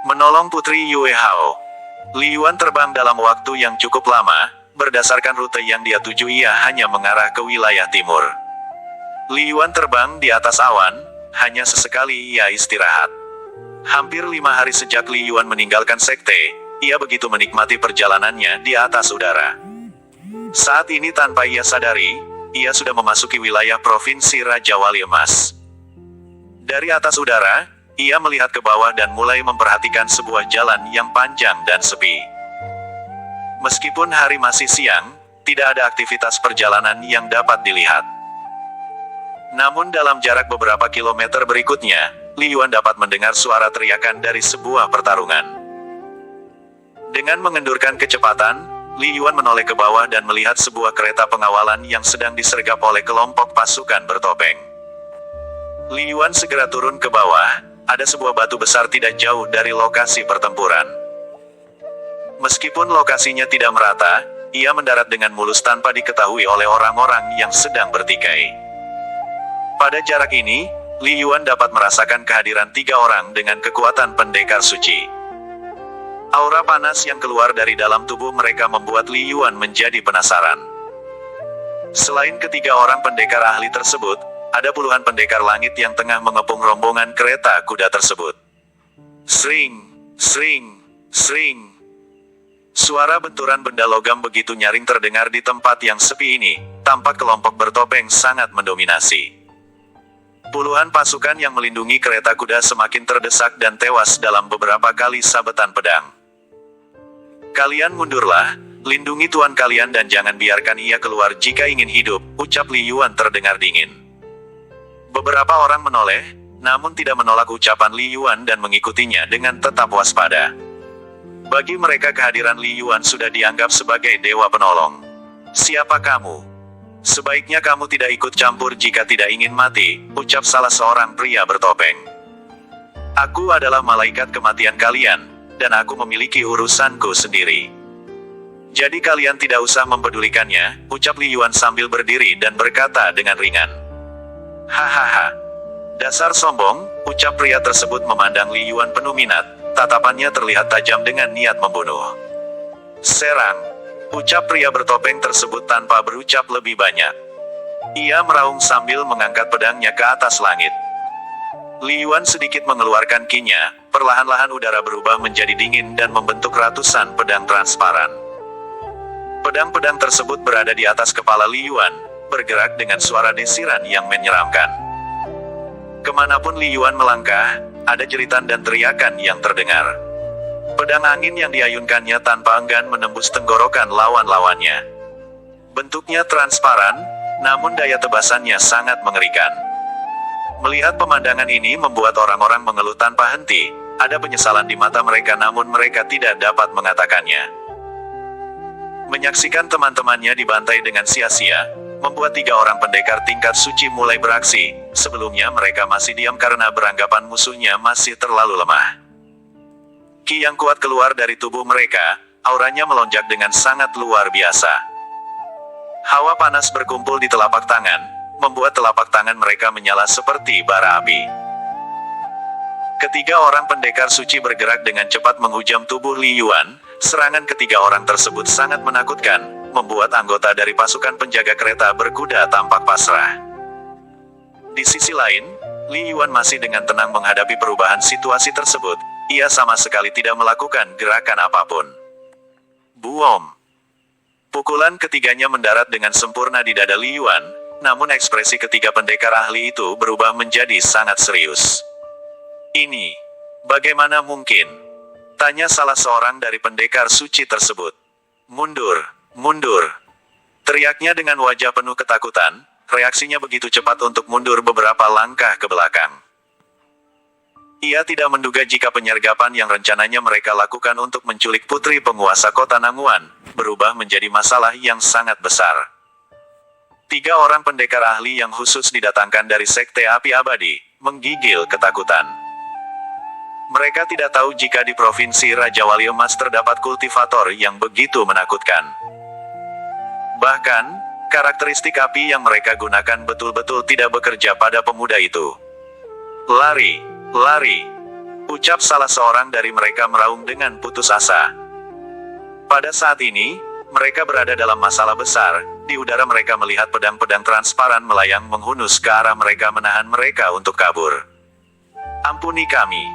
Menolong Putri Yue Hao. Li Yuan terbang dalam waktu yang cukup lama, berdasarkan rute yang dia tuju ia hanya mengarah ke wilayah timur. Li Yuan terbang di atas awan, hanya sesekali ia istirahat. Hampir 5 hari sejak Li Yuan meninggalkan sekte, ia begitu menikmati perjalanannya di atas udara. Saat ini tanpa ia sadari, ia sudah memasuki wilayah Provinsi Raja Wali Emas. Dari atas udara, ia melihat ke bawah dan mulai memperhatikan sebuah jalan yang panjang dan sepi. Meskipun hari masih siang, tidak ada aktivitas perjalanan yang dapat dilihat. Namun dalam jarak beberapa kilometer berikutnya, Li Yuan dapat mendengar suara teriakan dari sebuah pertarungan. Dengan mengendurkan kecepatan, Li Yuan menoleh ke bawah dan melihat sebuah kereta pengawalan yang sedang disergap oleh kelompok pasukan bertopeng. Li Yuan segera turun ke bawah. Ada sebuah batu besar tidak jauh dari lokasi pertempuran. Meskipun lokasinya tidak merata, ia mendarat dengan mulus tanpa diketahui oleh orang-orang yang sedang bertikai. Pada jarak ini, Li Yuan dapat merasakan kehadiran 3 orang dengan kekuatan pendekar suci. Aura panas yang keluar dari dalam tubuh mereka membuat Li Yuan menjadi penasaran. Selain ketiga orang pendekar ahli tersebut, ada puluhan pendekar langit yang tengah mengepung rombongan kereta kuda tersebut. Sring, sring, sring. Suara benturan benda logam begitu nyaring terdengar di tempat yang sepi ini. Tampak kelompok bertopeng sangat mendominasi. Puluhan pasukan yang melindungi kereta kuda semakin terdesak dan tewas dalam beberapa kali sabetan pedang. Kalian mundurlah, lindungi tuan kalian dan jangan biarkan ia keluar jika ingin hidup, ucap Li Yuan terdengar dingin. Beberapa orang menoleh, namun tidak menolak ucapan Li Yuan dan mengikutinya dengan tetap waspada. Bagi mereka kehadiran Li Yuan sudah dianggap sebagai dewa penolong. Siapa kamu? Sebaiknya kamu tidak ikut campur jika tidak ingin mati, ucap salah seorang pria bertopeng. Aku adalah malaikat kematian kalian, dan aku memiliki urusanku sendiri. Jadi kalian tidak usah mempedulikannya, ucap Li Yuan sambil berdiri dan berkata dengan ringan. Hahaha. Dasar sombong, ucap pria tersebut memandang Li Yuan penuh minat, tatapannya terlihat tajam dengan niat membunuh. Serang, ucap pria bertopeng tersebut tanpa berucap lebih banyak. Ia meraung sambil mengangkat pedangnya ke atas langit. Li Yuan sedikit mengeluarkan kinya, perlahan-lahan udara berubah menjadi dingin dan membentuk ratusan pedang transparan. Pedang-pedang tersebut berada di atas kepala Li Yuan, bergerak dengan suara desiran yang menyeramkan. Kemanapun Li Yuan melangkah, ada jeritan dan teriakan yang terdengar. Pedang angin yang diayunkannya tanpa enggan menembus tenggorokan lawan-lawannya. Bentuknya transparan, namun daya tebasannya sangat mengerikan. Melihat pemandangan ini membuat orang-orang mengeluh tanpa henti, ada penyesalan di mata mereka namun mereka tidak dapat mengatakannya. Menyaksikan teman-temannya dibantai dengan sia-sia, membuat 3 orang pendekar tingkat suci mulai beraksi. Sebelumnya mereka masih diam karena beranggapan musuhnya masih terlalu lemah. Ki yang kuat keluar dari tubuh mereka, auranya melonjak dengan sangat luar biasa. Hawa panas berkumpul di telapak tangan, membuat telapak tangan mereka menyala seperti bara api. Ketiga orang pendekar suci bergerak dengan cepat menghujam tubuh Li Yuan. Serangan ketiga orang tersebut sangat menakutkan, membuat anggota dari pasukan penjaga kereta berkuda tampak pasrah. Di sisi lain, Li Yuan masih dengan tenang menghadapi perubahan situasi tersebut. Ia sama sekali tidak melakukan gerakan apapun. Buom! Pukulan ketiganya mendarat dengan sempurna di dada Li Yuan, namun ekspresi ketiga pendekar ahli itu berubah menjadi sangat serius. Ini, bagaimana mungkin? Tanya salah seorang dari pendekar suci tersebut. Mundur, mundur. Teriaknya dengan wajah penuh ketakutan, reaksinya begitu cepat untuk mundur beberapa langkah ke belakang. Ia tidak menduga jika penyergapan yang rencananya mereka lakukan untuk menculik putri penguasa kota Nanguan, berubah menjadi masalah yang sangat besar. 3 orang pendekar ahli yang khusus didatangkan dari Sekte Api Abadi, menggigil ketakutan. Mereka tidak tahu jika di Provinsi Raja Wali Emas terdapat kultivator yang begitu menakutkan. Bahkan, karakteristik api yang mereka gunakan betul-betul tidak bekerja pada pemuda itu. Lari, lari. Ucap salah seorang dari mereka meraung dengan putus asa. Pada saat ini, mereka berada dalam masalah besar. Di udara mereka melihat pedang-pedang transparan melayang menghunus ke arah mereka menahan mereka untuk kabur. Ampuni kami.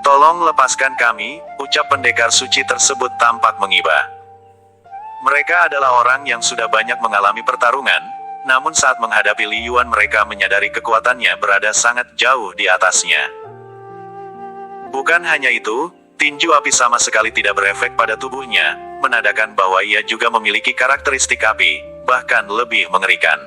Tolong lepaskan kami, ucap pendekar suci tersebut tampak mengiba. Mereka adalah orang yang sudah banyak mengalami pertarungan, namun saat menghadapi Li Yuan mereka menyadari kekuatannya berada sangat jauh di atasnya. Bukan hanya itu, tinju api sama sekali tidak berefek pada tubuhnya, menandakan bahwa ia juga memiliki karakteristik api, bahkan lebih mengerikan.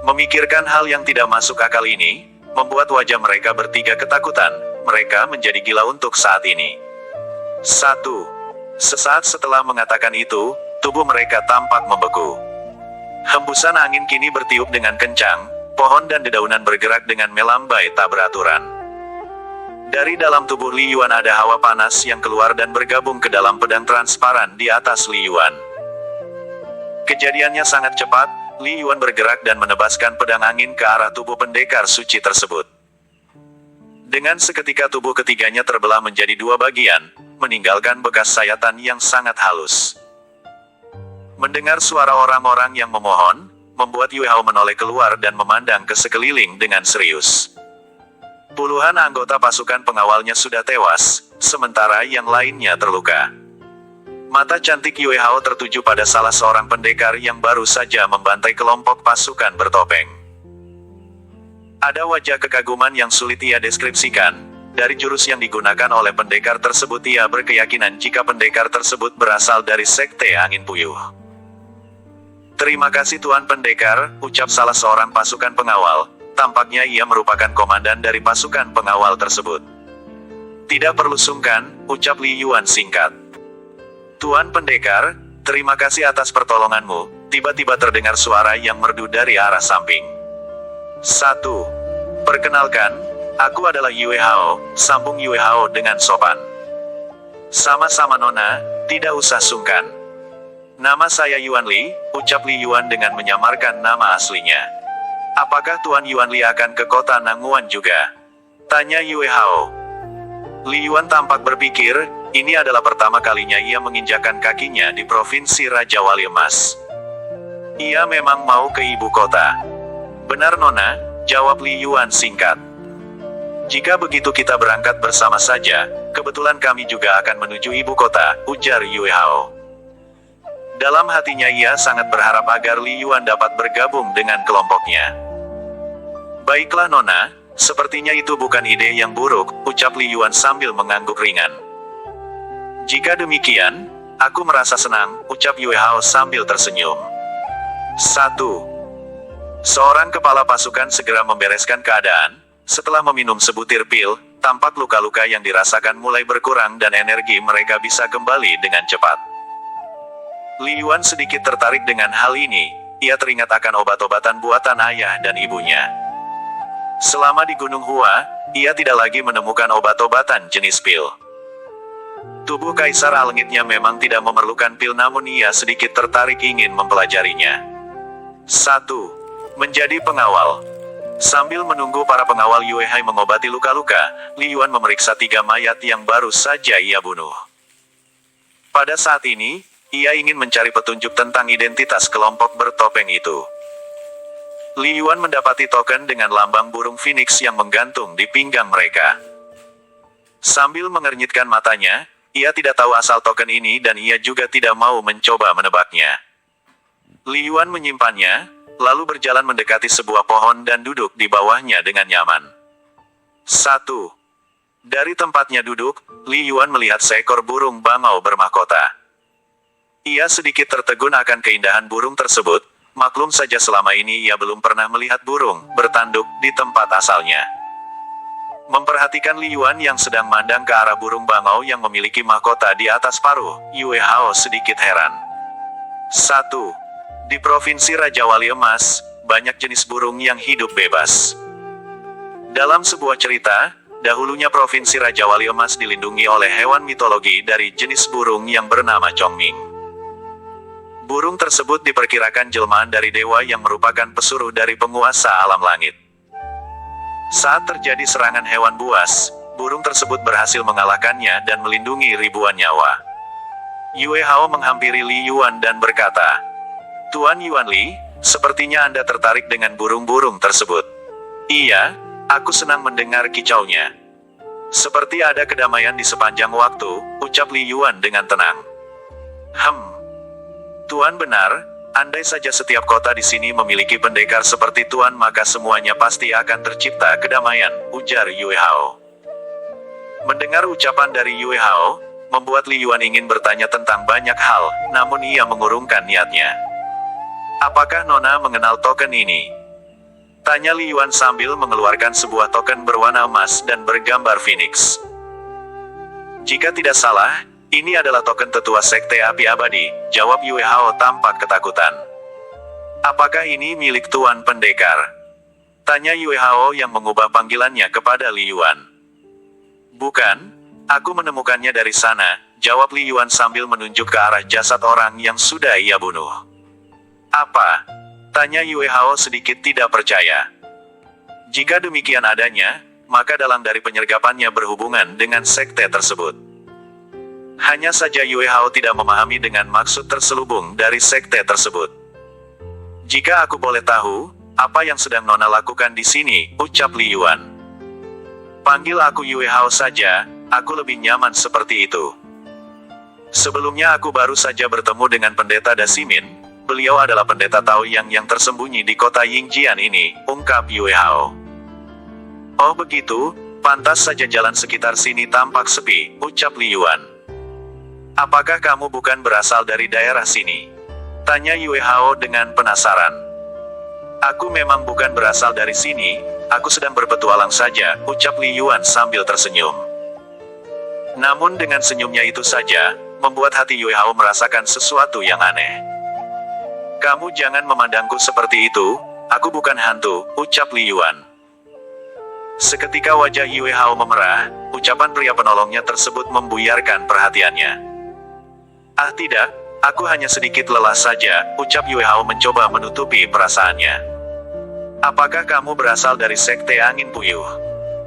Memikirkan hal yang tidak masuk akal ini, membuat wajah mereka bertiga ketakutan, mereka menjadi gila untuk saat ini. 1. Sesaat setelah mengatakan itu, tubuh mereka tampak membeku. Hembusan angin kini bertiup dengan kencang, pohon dan dedaunan bergerak dengan melambai tak beraturan. Dari dalam tubuh Li Yuan ada hawa panas yang keluar dan bergabung ke dalam pedang transparan di atas Li Yuan. Kejadiannya sangat cepat, Li Yuan bergerak dan menebaskan pedang angin ke arah tubuh pendekar suci tersebut. Dengan seketika tubuh ketiganya terbelah menjadi dua bagian, meninggalkan bekas sayatan yang sangat halus. Mendengar suara orang-orang yang memohon, membuat Yue Hao menoleh keluar dan memandang ke sekeliling dengan serius. Puluhan anggota pasukan pengawalnya sudah tewas, sementara yang lainnya terluka. Mata cantik Yue Hao tertuju pada salah seorang pendekar yang baru saja membantai kelompok pasukan bertopeng. Ada wajah kekaguman yang sulit ia deskripsikan. Dari jurus yang digunakan oleh pendekar tersebut ia berkeyakinan jika pendekar tersebut berasal dari sekte angin puyuh. Terima kasih Tuan Pendekar, ucap salah seorang pasukan pengawal. Tampaknya ia merupakan komandan dari pasukan pengawal tersebut. Tidak perlu sungkan, ucap Li Yuan singkat. Tuan Pendekar, terima kasih atas pertolonganmu. Tiba-tiba terdengar suara yang merdu dari arah samping. 1. Perkenalkan, aku adalah Yue Hao, sambung Yue Hao dengan sopan. Sama-sama Nona, tidak usah sungkan. Nama saya Yuan Li, ucap Li Yuan dengan menyamarkan nama aslinya. Apakah Tuan Yuan Li akan ke kota Nanguan juga? Tanya Yue Hao. Li Yuan tampak berpikir, ini adalah pertama kalinya ia menginjakkan kakinya di provinsi Raja Wali Emas. Ia memang mau ke ibu kota. Benar Nona, jawab Li Yuan singkat. Jika begitu kita berangkat bersama saja, kebetulan kami juga akan menuju ibu kota, ujar Yue Hao. Dalam hatinya ia sangat berharap agar Li Yuan dapat bergabung dengan kelompoknya. Baiklah Nona, sepertinya itu bukan ide yang buruk, ucap Li Yuan sambil mengangguk ringan. Jika demikian, aku merasa senang, ucap Yue Hao sambil tersenyum. 1. Seorang kepala pasukan segera membereskan keadaan. Setelah meminum sebutir pil, tampak luka-luka yang dirasakan mulai berkurang dan energi mereka bisa kembali dengan cepat. Li Yuan sedikit tertarik dengan hal ini, ia teringat akan obat-obatan buatan ayah dan ibunya. Selama di Gunung Hua, ia tidak lagi menemukan obat-obatan jenis pil. Tubuh Kaisar Alengitnya memang tidak memerlukan pil namun ia sedikit tertarik ingin mempelajarinya. 1. Menjadi pengawal. Sambil menunggu para pengawal Yue Hai mengobati luka-luka, Li Yuan memeriksa 3 mayat yang baru saja ia bunuh. Pada saat ini, ia ingin mencari petunjuk tentang identitas kelompok bertopeng itu. Li Yuan mendapati token dengan lambang burung phoenix yang menggantung di pinggang mereka. Sambil mengernyitkan matanya, ia tidak tahu asal token ini dan ia juga tidak mau mencoba menebaknya. Li Yuan menyimpannya, lalu berjalan mendekati sebuah pohon dan duduk di bawahnya dengan nyaman. 1. Dari tempatnya duduk, Li Yuan melihat seekor burung bangau bermahkota. Ia sedikit tertegun akan keindahan burung tersebut, maklum saja selama ini ia belum pernah melihat burung bertanduk di tempat asalnya. Memperhatikan Li Yuan yang sedang mandang ke arah burung bangau yang memiliki mahkota di atas paruh, Yue Hao sedikit heran. 1. Di Provinsi Raja Wali Emas, banyak jenis burung yang hidup bebas. Dalam sebuah cerita, dahulunya Provinsi Raja Wali Emas dilindungi oleh hewan mitologi dari jenis burung yang bernama Chongming. Burung tersebut diperkirakan jelmaan dari dewa yang merupakan pesuruh dari penguasa alam langit. Saat terjadi serangan hewan buas, burung tersebut berhasil mengalahkannya dan melindungi ribuan nyawa. Yue Hao menghampiri Li Yuan dan berkata, "Tuan Yuan Li, sepertinya Anda tertarik dengan burung-burung tersebut." "Iya, aku senang mendengar kicaunya. Seperti ada kedamaian di sepanjang waktu," ucap Li Yuan dengan tenang. Tuan benar, andai saja setiap kota di sini memiliki pendekar seperti Tuan maka semuanya pasti akan tercipta kedamaian," ujar Yue Hao. Mendengar ucapan dari Yue Hao, membuat Li Yuan ingin bertanya tentang banyak hal, namun ia mengurungkan niatnya. "Apakah Nona mengenal token ini?" tanya Li Yuan sambil mengeluarkan sebuah token berwarna emas dan bergambar Phoenix. "Jika tidak salah, ini adalah token tetua Sekte Api Abadi," jawab Yue Hao tampak ketakutan. "Apakah ini milik Tuan Pendekar?" tanya Yue Hao yang mengubah panggilannya kepada Li Yuan. "Bukan, aku menemukannya dari sana," jawab Li Yuan sambil menunjuk ke arah jasad orang yang sudah ia bunuh. "Apa?" tanya Yue Hao sedikit tidak percaya. Jika demikian adanya, maka dalang dari penyergapannya berhubungan dengan sekte tersebut. Hanya saja Yue Hao tidak memahami dengan maksud terselubung dari sekte tersebut. "Jika aku boleh tahu, apa yang sedang Nona lakukan di sini?" ucap Li Yuan. "Panggil aku Yue Hao saja, aku lebih nyaman seperti itu. Sebelumnya aku baru saja bertemu dengan Pendeta Dasimin. Beliau adalah pendeta Taoyang yang tersembunyi di kota Yingjian ini," ungkap Yue Hao. "Oh begitu, pantas saja jalan sekitar sini tampak sepi," ucap Li Yuan. "Apakah kamu bukan berasal dari daerah sini?" tanya Yue Hao dengan penasaran. "Aku memang bukan berasal dari sini, aku sedang berpetualang saja," ucap Li Yuan sambil tersenyum. Namun dengan senyumnya itu saja, membuat hati Yue Hao merasakan sesuatu yang aneh. "Kamu jangan memandangku seperti itu, aku bukan hantu," ucap Li Yuan. Seketika wajah Yue Hao memerah, ucapan pria penolongnya tersebut membuyarkan perhatiannya. "Ah tidak, aku hanya sedikit lelah saja," ucap Yue Hao mencoba menutupi perasaannya. "Apakah kamu berasal dari Sekte Angin Puyuh?"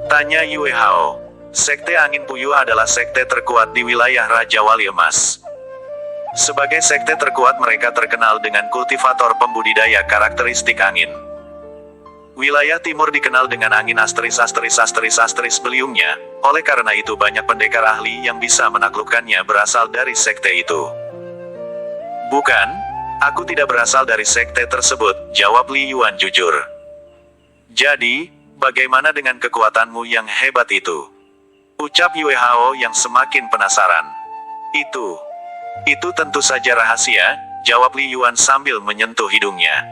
tanya Yue Hao. Sekte Angin Puyuh adalah sekte terkuat di wilayah Raja Wali Emas. Sebagai sekte terkuat mereka terkenal dengan kultivator pembudidaya karakteristik angin. Wilayah timur dikenal dengan angin asteris beliungnya, oleh karena itu banyak pendekar ahli yang bisa menaklukkannya berasal dari sekte itu. "Bukan, aku tidak berasal dari sekte tersebut," jawab Li Yuan jujur. "Jadi, bagaimana dengan kekuatanmu yang hebat itu?" ucap Yue Hao yang semakin penasaran. Itu tentu saja rahasia," jawab Li Yuan sambil menyentuh hidungnya.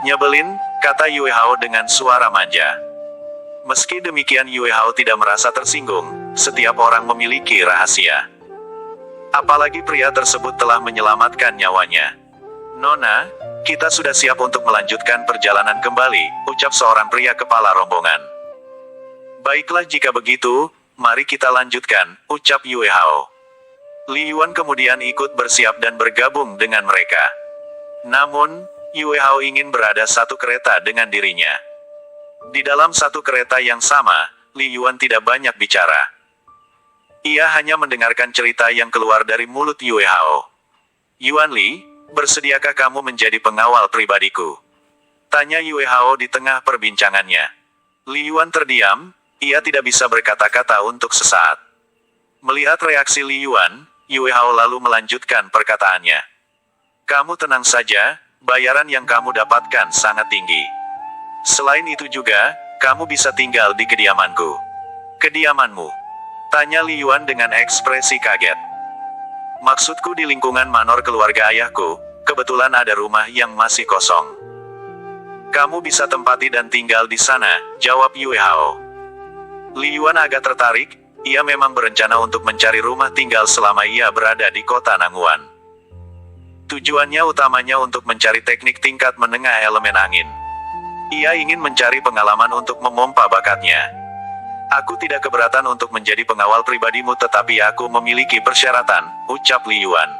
Nyebelin," kata Yue Hao dengan suara manja. Meski demikian Yue Hao tidak merasa tersinggung, setiap orang memiliki rahasia. Apalagi pria tersebut telah menyelamatkan nyawanya. "Nona, kita sudah siap untuk melanjutkan perjalanan kembali," ucap seorang pria kepala rombongan. "Baiklah jika begitu, mari kita lanjutkan," ucap Yue Hao. Li Yuan kemudian ikut bersiap dan bergabung dengan mereka. Namun, Yue Hao ingin berada satu kereta dengan dirinya. Di dalam satu kereta yang sama, Li Yuan tidak banyak bicara. Ia hanya mendengarkan cerita yang keluar dari mulut Yue Hao. "Yuan Li, bersediakah kamu menjadi pengawal pribadiku?" tanya Yue Hao di tengah perbincangannya. Li Yuan terdiam, ia tidak bisa berkata-kata untuk sesaat. Melihat reaksi Li Yuan, Yue Hao lalu melanjutkan perkataannya. "Kamu tenang saja, bayaran yang kamu dapatkan sangat tinggi. Selain itu juga, kamu bisa tinggal di kediamanku." "Kediamanmu?" tanya Li Yuan dengan ekspresi kaget. "Maksudku di lingkungan manor keluarga ayahku, kebetulan ada rumah yang masih kosong. Kamu bisa tempati dan tinggal di sana," jawab Yue Hao. Li Yuan agak tertarik. Ia memang berencana untuk mencari rumah tinggal selama ia berada di kota Nanguan. Tujuannya utamanya untuk mencari teknik tingkat menengah elemen angin. Ia ingin mencari pengalaman untuk memompa bakatnya. "Aku tidak keberatan untuk menjadi pengawal pribadimu tetapi aku memiliki persyaratan," ucap Li Yuan.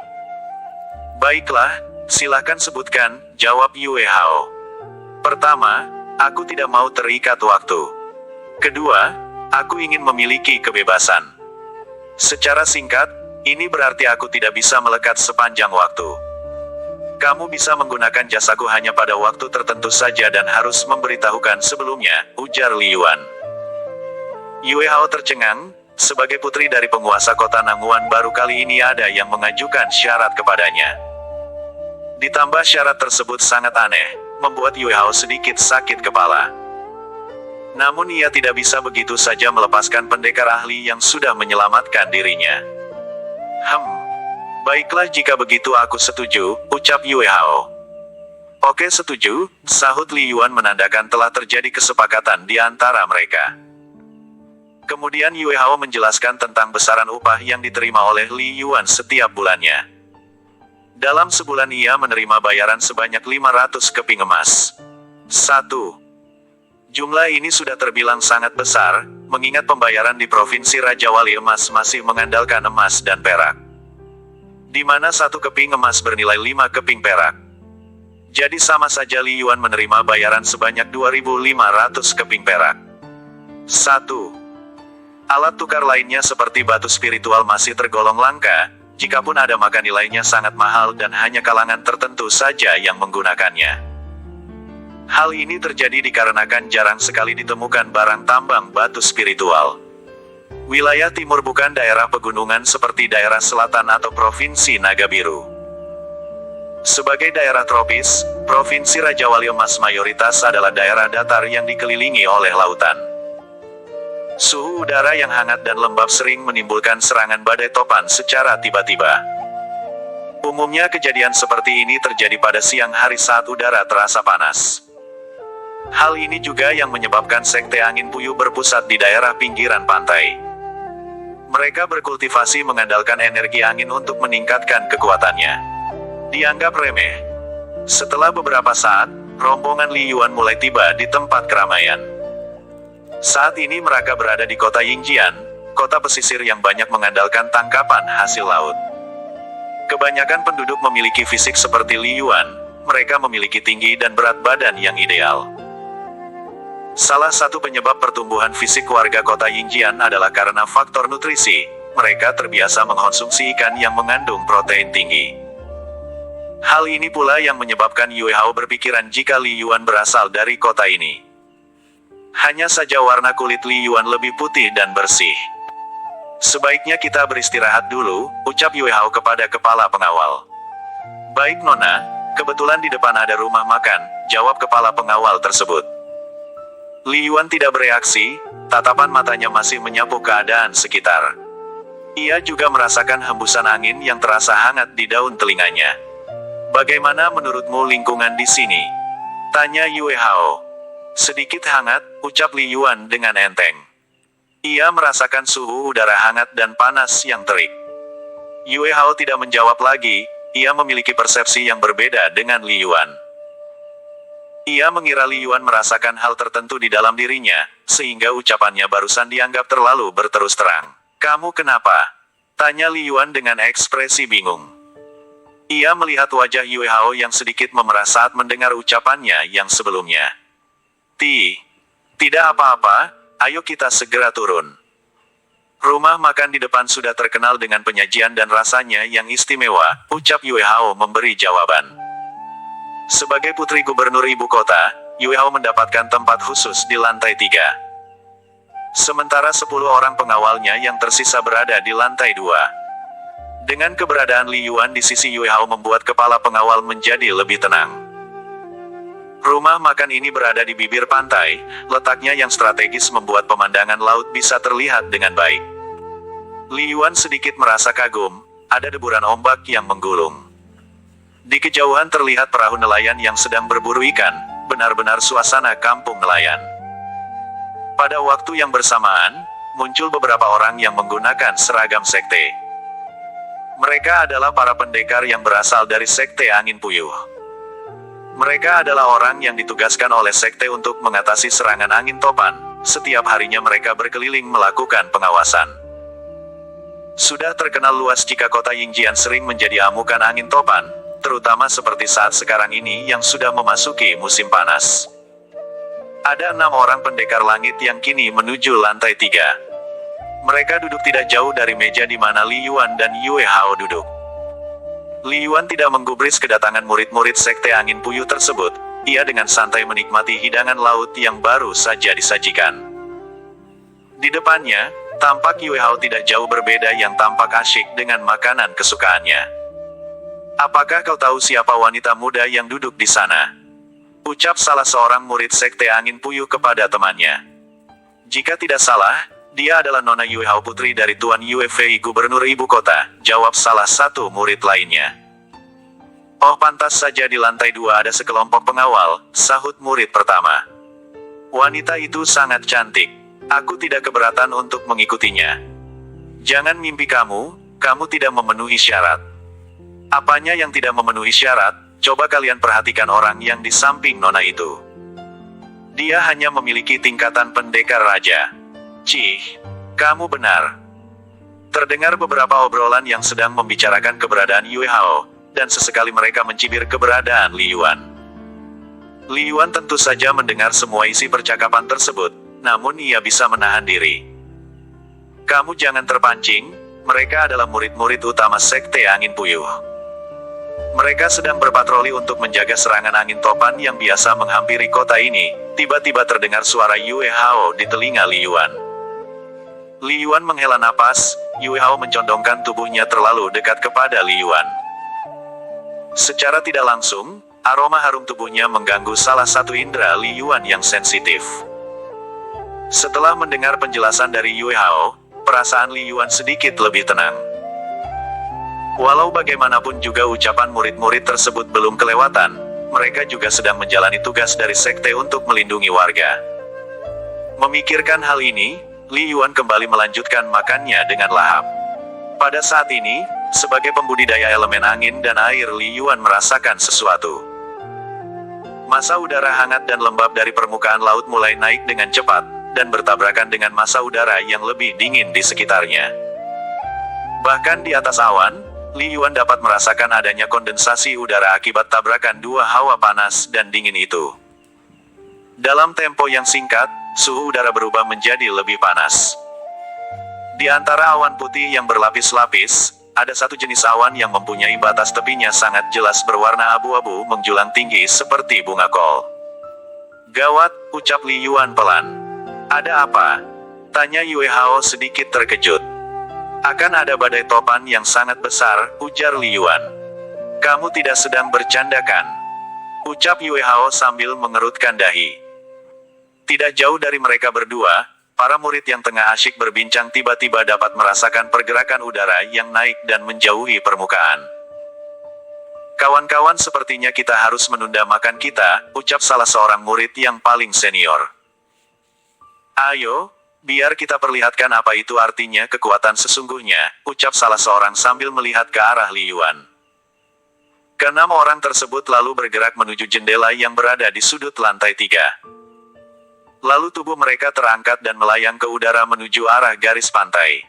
"Baiklah, silakan sebutkan," jawab Yue Hao. "Pertama, aku tidak mau terikat waktu. Kedua, Aku ingin memiliki kebebasan. Secara singkat, ini berarti aku tidak bisa melekat sepanjang waktu. Kamu bisa menggunakan jasaku hanya pada waktu tertentu saja dan harus memberitahukan sebelumnya, ujar Li Yuan. Yue Hao tercengang, sebagai putri dari penguasa kota Nanguan baru kali ini ada yang mengajukan syarat kepadanya. Ditambah syarat tersebut sangat aneh, membuat Yue Hao sedikit sakit kepala. Namun ia tidak bisa begitu saja melepaskan pendekar ahli yang sudah menyelamatkan dirinya. Baiklah jika begitu aku setuju, ucap Yue Hao. Oke setuju, sahut Li Yuan menandakan telah terjadi kesepakatan di antara mereka. Kemudian Yue Hao menjelaskan tentang besaran upah yang diterima oleh Li Yuan setiap bulannya. Dalam sebulan ia menerima bayaran sebanyak 500 keping emas. 1. Jumlah ini sudah terbilang sangat besar, mengingat pembayaran di Provinsi Raja Wali Emas masih mengandalkan emas dan perak. Di mana 1 keping emas bernilai 5 keping perak. Jadi sama saja Li Yuan menerima bayaran sebanyak 2.500 keping perak. 1. Alat tukar lainnya seperti batu spiritual masih tergolong langka, jikapun ada maka nilainya sangat mahal dan hanya kalangan tertentu saja yang menggunakannya. Hal ini terjadi dikarenakan jarang sekali ditemukan barang tambang batu spiritual. Wilayah timur bukan daerah pegunungan seperti daerah selatan atau Provinsi Naga Biru. Sebagai daerah tropis, Provinsi Raja Wali Emas mayoritas adalah daerah datar yang dikelilingi oleh lautan. Suhu udara yang hangat dan lembab sering menimbulkan serangan badai topan secara tiba-tiba. Umumnya kejadian seperti ini terjadi pada siang hari saat udara terasa panas. Hal ini juga yang menyebabkan sekte angin puyuh berpusat di daerah pinggiran pantai. Mereka berkultivasi mengandalkan energi angin untuk meningkatkan kekuatannya. Dianggap remeh. Setelah beberapa saat, rombongan Li Yuan mulai tiba di tempat keramaian. Saat ini mereka berada di kota Yingjian, kota pesisir yang banyak mengandalkan tangkapan hasil laut. Kebanyakan penduduk memiliki fisik seperti Li Yuan, mereka memiliki tinggi dan berat badan yang ideal. Salah satu penyebab pertumbuhan fisik warga kota Yingjian adalah karena faktor nutrisi. Mereka terbiasa mengkonsumsi ikan yang mengandung protein tinggi. Hal ini pula yang menyebabkan Yue Hao berpikiran jika Li Yuan berasal dari kota ini. Hanya saja warna kulit Li Yuan lebih putih dan bersih. Sebaiknya kita beristirahat dulu, ucap Yue Hao kepada kepala pengawal. Baik Nona, kebetulan di depan ada rumah makan, jawab kepala pengawal tersebut. Li Yuan tidak bereaksi, tatapan matanya masih menyapu keadaan sekitar. Ia juga merasakan hembusan angin yang terasa hangat di daun telinganya. Bagaimana menurutmu lingkungan di sini? Tanya Yue Hao. Sedikit hangat, ucap Li Yuan dengan enteng. Ia merasakan suhu udara hangat dan panas yang terik. Yue Hao tidak menjawab lagi, ia memiliki persepsi yang berbeda dengan Li Yuan. Ia mengira Li Yuan merasakan hal tertentu di dalam dirinya, sehingga ucapannya barusan dianggap terlalu berterus terang. Kamu kenapa? Tanya Li Yuan dengan ekspresi bingung. Ia melihat wajah Yue Hao yang sedikit memerah saat mendengar ucapannya yang sebelumnya. Tidak apa-apa, ayo kita segera turun. Rumah makan di depan sudah terkenal dengan penyajian dan rasanya yang istimewa, ucap Yue Hao memberi jawaban. Sebagai putri gubernur ibu kota, Yue Hao mendapatkan tempat khusus di lantai 3. Sementara 10 orang pengawalnya yang tersisa berada di lantai 2. Dengan keberadaan Li Yuan di sisi Yue Hao membuat kepala pengawal menjadi lebih tenang. Rumah makan ini berada di bibir pantai, letaknya yang strategis membuat pemandangan laut bisa terlihat dengan baik. Li Yuan sedikit merasa kagum, ada deburan ombak yang menggulung. Di kejauhan terlihat perahu nelayan yang sedang berburu ikan, benar-benar suasana kampung nelayan. Pada waktu yang bersamaan, muncul beberapa orang yang menggunakan seragam sekte. Mereka adalah para pendekar yang berasal dari sekte angin puyuh. Mereka adalah orang yang ditugaskan oleh sekte untuk mengatasi serangan angin topan. Setiap harinya mereka berkeliling melakukan pengawasan. Sudah terkenal luas jika kota Yingjian sering menjadi amukan angin topan, terutama seperti saat sekarang ini yang sudah memasuki musim panas. Ada 6 orang pendekar langit yang kini menuju lantai 3. Mereka duduk tidak jauh dari meja di mana Li Yuan dan Yue Hao duduk. Li Yuan tidak menggubris kedatangan murid-murid Sekte Angin Puyuh tersebut. Ia dengan santai menikmati hidangan laut yang baru saja disajikan. Di depannya, tampak Yue Hao tidak jauh berbeda yang tampak asyik dengan makanan kesukaannya. "Apakah kau tahu siapa wanita muda yang duduk di sana?" ucap salah seorang murid Sekte Angin Puyuh kepada temannya. "Jika tidak salah, dia adalah Nona Yue Hao, putri dari Tuan Yue Fei, gubernur ibu kota," jawab salah satu murid lainnya. "Oh, pantas saja di lantai 2 ada sekelompok pengawal," sahut murid pertama. "Wanita itu sangat cantik. Aku tidak keberatan untuk mengikutinya." "Jangan mimpi kamu tidak memenuhi syarat." "Apanya yang tidak memenuhi syarat? Coba kalian perhatikan orang yang di samping Nona itu. Dia hanya memiliki tingkatan pendekar raja." "Cih, kamu benar." Terdengar beberapa obrolan yang sedang membicarakan keberadaan Yue Hao, dan sesekali mereka mencibir keberadaan Li Yuan. Li Yuan tentu saja mendengar semua isi percakapan tersebut, namun ia bisa menahan diri. "Kamu jangan terpancing, mereka adalah murid-murid utama Sekte Angin Puyuh. Mereka sedang berpatroli untuk menjaga serangan angin topan yang biasa menghampiri kota ini." Tiba-tiba terdengar suara Yue Hao di telinga Li Yuan. Li Yuan menghela napas. Yue Hao mencondongkan tubuhnya terlalu dekat kepada Li Yuan. Secara tidak langsung, aroma harum tubuhnya mengganggu salah satu indera Li Yuan yang sensitif. Setelah mendengar penjelasan dari Yue Hao, perasaan Li Yuan sedikit lebih tenang. Walau bagaimanapun juga ucapan murid-murid tersebut belum kelewatan, mereka juga sedang menjalani tugas dari sekte untuk melindungi warga. Memikirkan hal ini, Li Yuan kembali melanjutkan makannya dengan lahap. Pada saat ini, sebagai pembudidaya elemen angin dan air, Li Yuan merasakan sesuatu. Massa udara hangat dan lembab dari permukaan laut mulai naik dengan cepat, dan bertabrakan dengan massa udara yang lebih dingin di sekitarnya. Bahkan di atas awan, Li Yuan dapat merasakan adanya kondensasi udara akibat tabrakan dua hawa panas dan dingin itu. Dalam tempo yang singkat, suhu udara berubah menjadi lebih panas. Di antara awan putih yang berlapis-lapis, ada satu jenis awan yang mempunyai batas tepinya sangat jelas berwarna abu-abu menjulang tinggi seperti bunga kol. "Gawat," ucap Li Yuan pelan. "Ada apa?" tanya Yue Hao sedikit terkejut. "Akan ada badai topan yang sangat besar," ujar Li Yuan. "Kamu tidak sedang bercanda kan?" ucap Yue Hao sambil mengerutkan dahi. Tidak jauh dari mereka berdua, para murid yang tengah asyik berbincang tiba-tiba dapat merasakan pergerakan udara yang naik dan menjauhi permukaan. "Kawan-kawan, sepertinya kita harus menunda makan kita," ucap salah seorang murid yang paling senior. "Ayo, biar kita perlihatkan apa itu artinya kekuatan sesungguhnya," ucap salah seorang sambil melihat ke arah Li Yuan. Keenam orang tersebut lalu bergerak menuju jendela yang berada di sudut lantai 3. Lalu tubuh mereka terangkat dan melayang ke udara menuju arah garis pantai.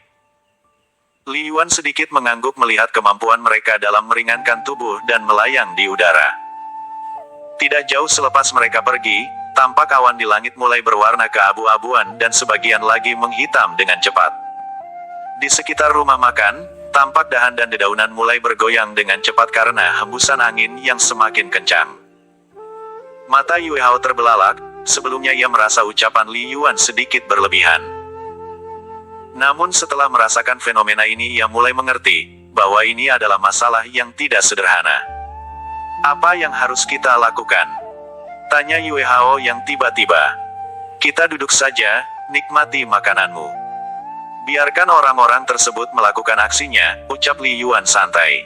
Li Yuan sedikit mengangguk melihat kemampuan mereka dalam meringankan tubuh dan melayang di udara. Tidak jauh selepas mereka pergi, tampak awan di langit mulai berwarna keabu-abuan dan sebagian lagi menghitam dengan cepat. Di sekitar rumah makan, tampak dahan dan dedaunan mulai bergoyang dengan cepat karena hembusan angin yang semakin kencang. Mata Yue Hao terbelalak, sebelumnya ia merasa ucapan Li Yuan sedikit berlebihan. Namun setelah merasakan fenomena ini ia mulai mengerti, bahwa ini adalah masalah yang tidak sederhana. "Apa yang harus kita lakukan?" tanya Yue Hao yang tiba-tiba. "Kita duduk saja, nikmati makananmu. Biarkan orang-orang tersebut melakukan aksinya," ucap Li Yuan santai.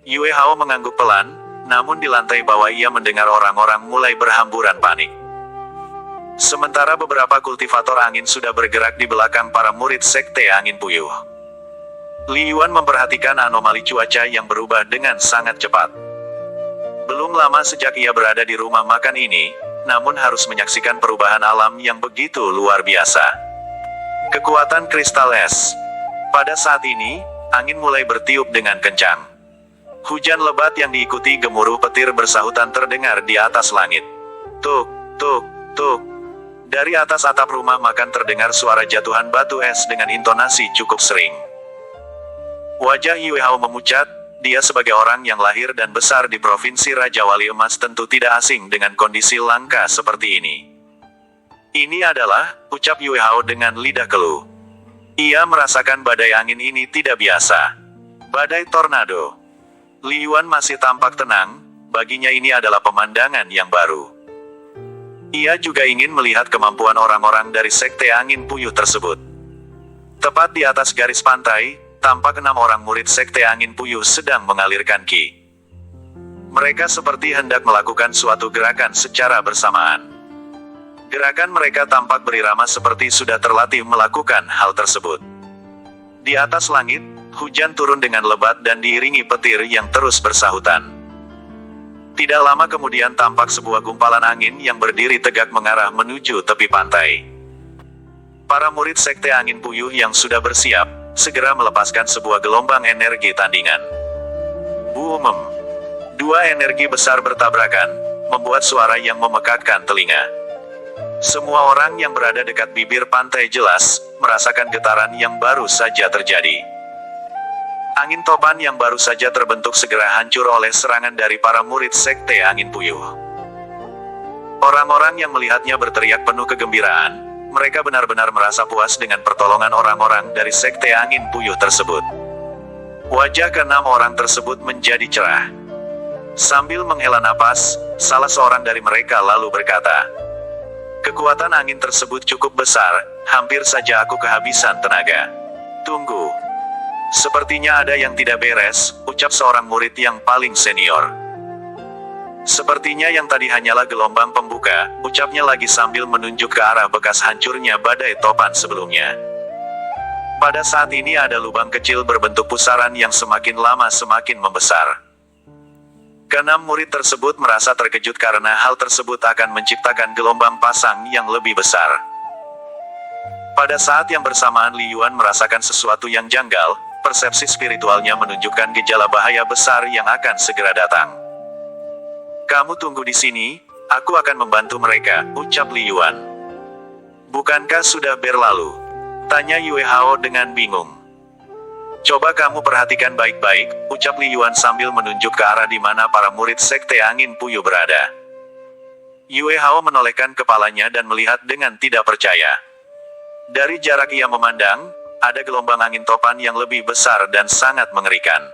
Yue Hao mengangguk pelan, namun di lantai bawah ia mendengar orang-orang mulai berhamburan panik. Sementara beberapa kultivator angin sudah bergerak di belakang para murid Sekte Angin Puyuh. Li Yuan memperhatikan anomali cuaca yang berubah dengan sangat cepat. Belum lama sejak ia berada di rumah makan ini, namun harus menyaksikan perubahan alam yang begitu luar biasa. Kekuatan kristal es. Pada saat ini, angin mulai bertiup dengan kencang. Hujan lebat yang diikuti gemuruh petir bersahutan terdengar di atas langit. Tuk, tuk, tuk. Dari atas atap rumah makan terdengar suara jatuhan batu es dengan intonasi cukup sering. Wajah Yue Hao memucat, dia sebagai orang yang lahir dan besar di Provinsi Raja Wali Emas tentu tidak asing dengan kondisi langka seperti ini. Ini adalah, ucap Yue Hao dengan lidah keluh. Ia merasakan badai angin ini tidak biasa. Badai tornado. Li Yuan masih tampak tenang, baginya ini adalah pemandangan yang baru. Ia juga ingin melihat kemampuan orang-orang dari Sekte Angin Puyuh tersebut. Tepat di atas garis pantai, tampak 6 orang murid Sekte Angin Puyuh sedang mengalirkan ki. Mereka seperti hendak melakukan suatu gerakan secara bersamaan. Gerakan mereka tampak berirama seperti sudah terlatih melakukan hal tersebut. Di atas langit, hujan turun dengan lebat dan diiringi petir yang terus bersahutan. Tidak lama kemudian tampak sebuah gumpalan angin yang berdiri tegak mengarah menuju tepi pantai. Para murid Sekte Angin Puyuh yang sudah bersiap, segera melepaskan sebuah gelombang energi tandingan. Boom! 2 energi besar bertabrakan, membuat suara yang memekakkan telinga. Semua orang yang berada dekat bibir pantai jelas merasakan getaran yang baru saja terjadi. Angin topan yang baru saja terbentuk segera hancur oleh serangan dari para murid Sekte Angin Puyuh. Orang-orang yang melihatnya berteriak penuh kegembiraan, mereka benar-benar merasa puas dengan pertolongan orang-orang dari Sekte Angin Puyuh tersebut. Wajah ke-6 orang tersebut menjadi cerah. Sambil menghela napas, salah seorang dari mereka lalu berkata, "Kekuatan angin tersebut cukup besar, hampir saja aku kehabisan tenaga." "Tunggu. Sepertinya ada yang tidak beres," ucap seorang murid yang paling senior. "Sepertinya yang tadi hanyalah gelombang pembuka," ucapnya lagi sambil menunjuk ke arah bekas hancurnya badai topan sebelumnya. Pada saat ini ada lubang kecil berbentuk pusaran yang semakin lama semakin membesar. Ke-6 murid tersebut merasa terkejut karena hal tersebut akan menciptakan gelombang pasang yang lebih besar. Pada saat yang bersamaan Li Yuan merasakan sesuatu yang janggal. Persepsi spiritualnya menunjukkan gejala bahaya besar yang akan segera datang. "Kamu tunggu di sini, aku akan membantu mereka," ucap Li Yuan. "Bukankah sudah berlalu?" tanya Yue Hao dengan bingung. "Coba kamu perhatikan baik-baik," ucap Li Yuan sambil menunjuk ke arah di mana para murid Sekte Angin Puyuh berada. Yue Hao menolehkan kepalanya dan melihat dengan tidak percaya. Dari jarak ia memandang, ada gelombang angin topan yang lebih besar dan sangat mengerikan.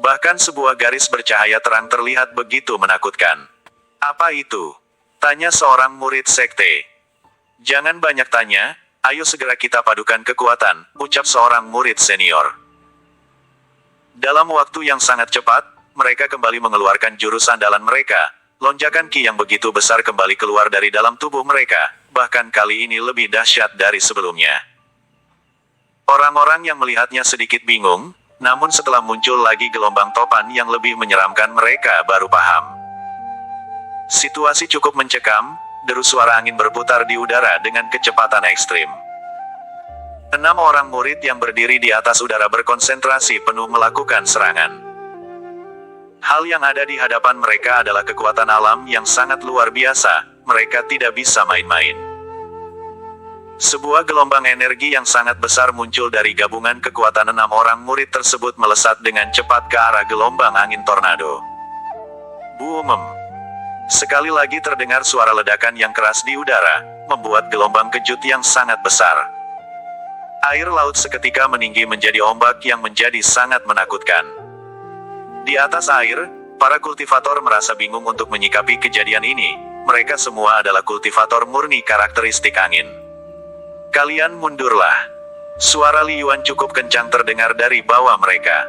Bahkan sebuah garis bercahaya terang terlihat begitu menakutkan. "Apa itu?" tanya seorang murid sekte. "Jangan banyak tanya, ayo segera kita padukan kekuatan," ucap seorang murid senior. Dalam waktu yang sangat cepat, mereka kembali mengeluarkan jurus andalan mereka. Lonjakan ki yang begitu besar kembali keluar dari dalam tubuh mereka, bahkan kali ini lebih dahsyat dari sebelumnya. Orang-orang yang melihatnya sedikit bingung, namun setelah muncul lagi gelombang topan yang lebih menyeramkan mereka baru paham. Situasi cukup mencekam, deru suara angin berputar di udara dengan kecepatan ekstrim. 6 orang murid yang berdiri di atas udara berkonsentrasi penuh melakukan serangan. Hal yang ada di hadapan mereka adalah kekuatan alam yang sangat luar biasa, mereka tidak bisa main-main. Sebuah gelombang energi yang sangat besar muncul dari gabungan kekuatan 6 orang murid tersebut melesat dengan cepat ke arah gelombang angin tornado. Boom! Sekali lagi terdengar suara ledakan yang keras di udara, membuat gelombang kejut yang sangat besar. Air laut seketika meninggi menjadi ombak yang menjadi sangat menakutkan. Di atas air, para kultivator merasa bingung untuk menyikapi kejadian ini. Mereka semua adalah kultivator murni karakteristik angin. "Kalian mundurlah." Suara Li Yuan cukup kencang terdengar dari bawah mereka.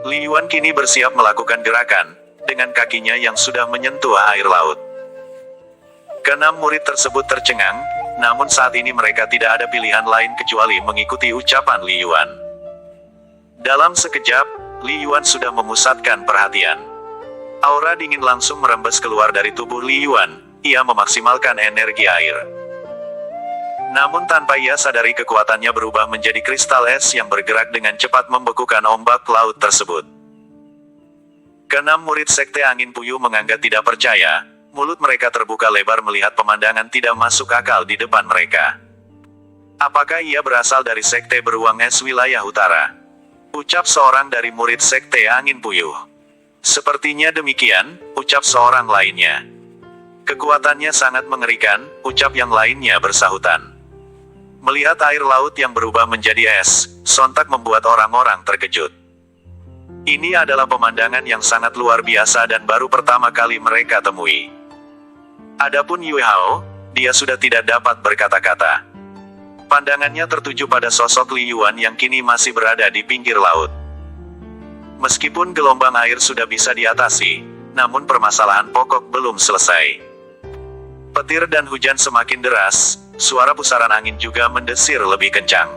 Li Yuan kini bersiap melakukan gerakan, dengan kakinya yang sudah menyentuh air laut. Ke-6 murid tersebut tercengang, namun saat ini mereka tidak ada pilihan lain kecuali mengikuti ucapan Li Yuan. Dalam sekejap, Li Yuan sudah memusatkan perhatian. Aura dingin langsung merembes keluar dari tubuh Li Yuan, ia memaksimalkan energi air. Namun tanpa ia sadari kekuatannya berubah menjadi kristal es yang bergerak dengan cepat membekukan ombak laut tersebut. Ke-6 murid Sekte Angin Puyuh menganggap tidak percaya, Mulut mereka terbuka lebar melihat pemandangan tidak masuk akal di depan mereka. Apakah ia berasal dari Sekte Beruang Es Wilayah Utara? Ucap seorang dari murid Sekte Angin Puyuh. Sepertinya demikian, ucap seorang lainnya. Kekuatannya sangat mengerikan, ucap yang lainnya bersahutan. Melihat air laut yang berubah menjadi es, sontak membuat orang-orang terkejut. Ini adalah pemandangan yang sangat luar biasa dan baru pertama kali mereka temui. Adapun Yue Hao, dia sudah tidak dapat berkata-kata. Pandangannya tertuju pada sosok Li Yuan yang kini masih berada di pinggir laut. Meskipun gelombang air sudah bisa diatasi, namun permasalahan pokok belum selesai. Petir dan hujan semakin deras, suara pusaran angin juga mendesir lebih kencang.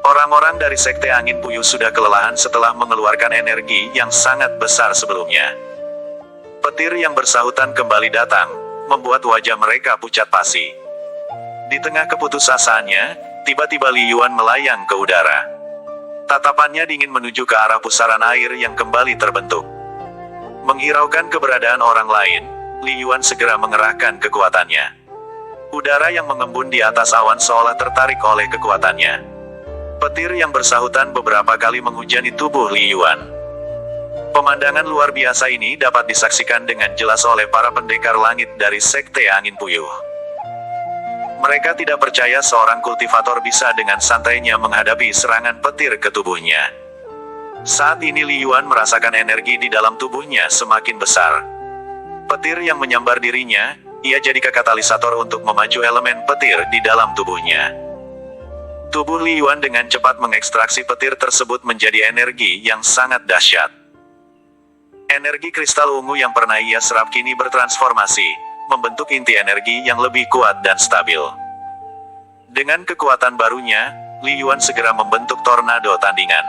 Orang-orang dari Sekte Angin Puyuh sudah kelelahan setelah mengeluarkan energi yang sangat besar sebelumnya. Petir yang bersahutan kembali datang, membuat wajah mereka pucat pasi. Di tengah keputusasaannya, tiba-tiba Li Yuan melayang ke udara. Tatapannya dingin menuju ke arah pusaran air yang kembali terbentuk. Menghiraukan keberadaan orang lain, Li Yuan segera mengerahkan kekuatannya. Udara yang mengembun di atas awan seolah tertarik oleh kekuatannya. Petir yang bersahutan beberapa kali menghujani tubuh Li Yuan. Pemandangan luar biasa ini dapat disaksikan dengan jelas oleh para pendekar langit dari Sekte Angin Puyuh. Mereka tidak percaya seorang kultivator bisa dengan santainya menghadapi serangan petir ke tubuhnya. Saat ini Li Yuan merasakan energi di dalam tubuhnya semakin besar. Petir yang menyambar dirinya, ia jadi katalisator untuk memacu elemen petir di dalam tubuhnya. Tubuh Li Yuan dengan cepat mengekstraksi petir tersebut menjadi energi yang sangat dahsyat. Energi kristal ungu yang pernah ia serap kini bertransformasi, membentuk inti energi yang lebih kuat dan stabil. Dengan kekuatan barunya, Li Yuan segera membentuk tornado tandingan.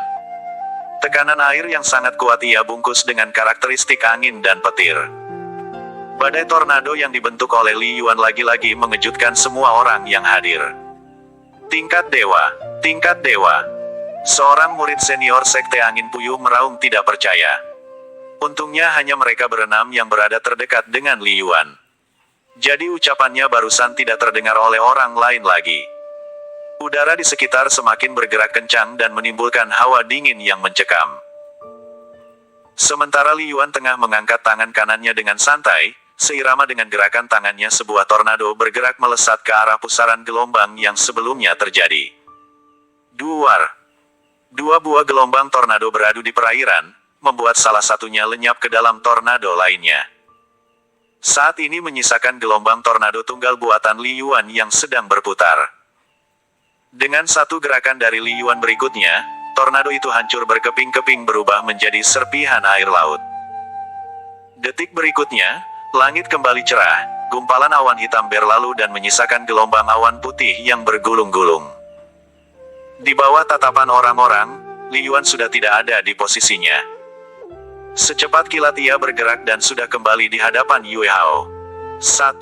Tekanan air yang sangat kuat ia bungkus dengan karakteristik angin dan petir. Badai tornado yang dibentuk oleh Li Yuan lagi-lagi mengejutkan semua orang yang hadir. Tingkat dewa, tingkat dewa. Seorang murid senior Sekte Angin Puyuh meraung tidak percaya. Untungnya hanya mereka berenam yang berada terdekat dengan Li Yuan. Jadi ucapannya barusan tidak terdengar oleh orang lain lagi. Udara di sekitar semakin bergerak kencang dan menimbulkan hawa dingin yang mencekam. Sementara Li Yuan tengah mengangkat tangan kanannya dengan santai, seirama dengan gerakan tangannya sebuah tornado bergerak melesat ke arah pusaran gelombang yang sebelumnya terjadi. Dua buah gelombang tornado beradu di perairan, membuat salah satunya lenyap ke dalam tornado lainnya. Saat ini menyisakan gelombang tornado tunggal buatan Li Yuan yang sedang berputar. Dengan satu gerakan dari Li Yuan berikutnya, tornado itu hancur berkeping-keping berubah menjadi serpihan air laut. Detik berikutnya, langit kembali cerah, gumpalan awan hitam berlalu dan menyisakan gelombang awan putih yang bergulung-gulung. Di bawah tatapan orang-orang, Li Yuan sudah tidak ada di posisinya. Secepat kilat ia bergerak dan sudah kembali di hadapan Yue Hao. 1.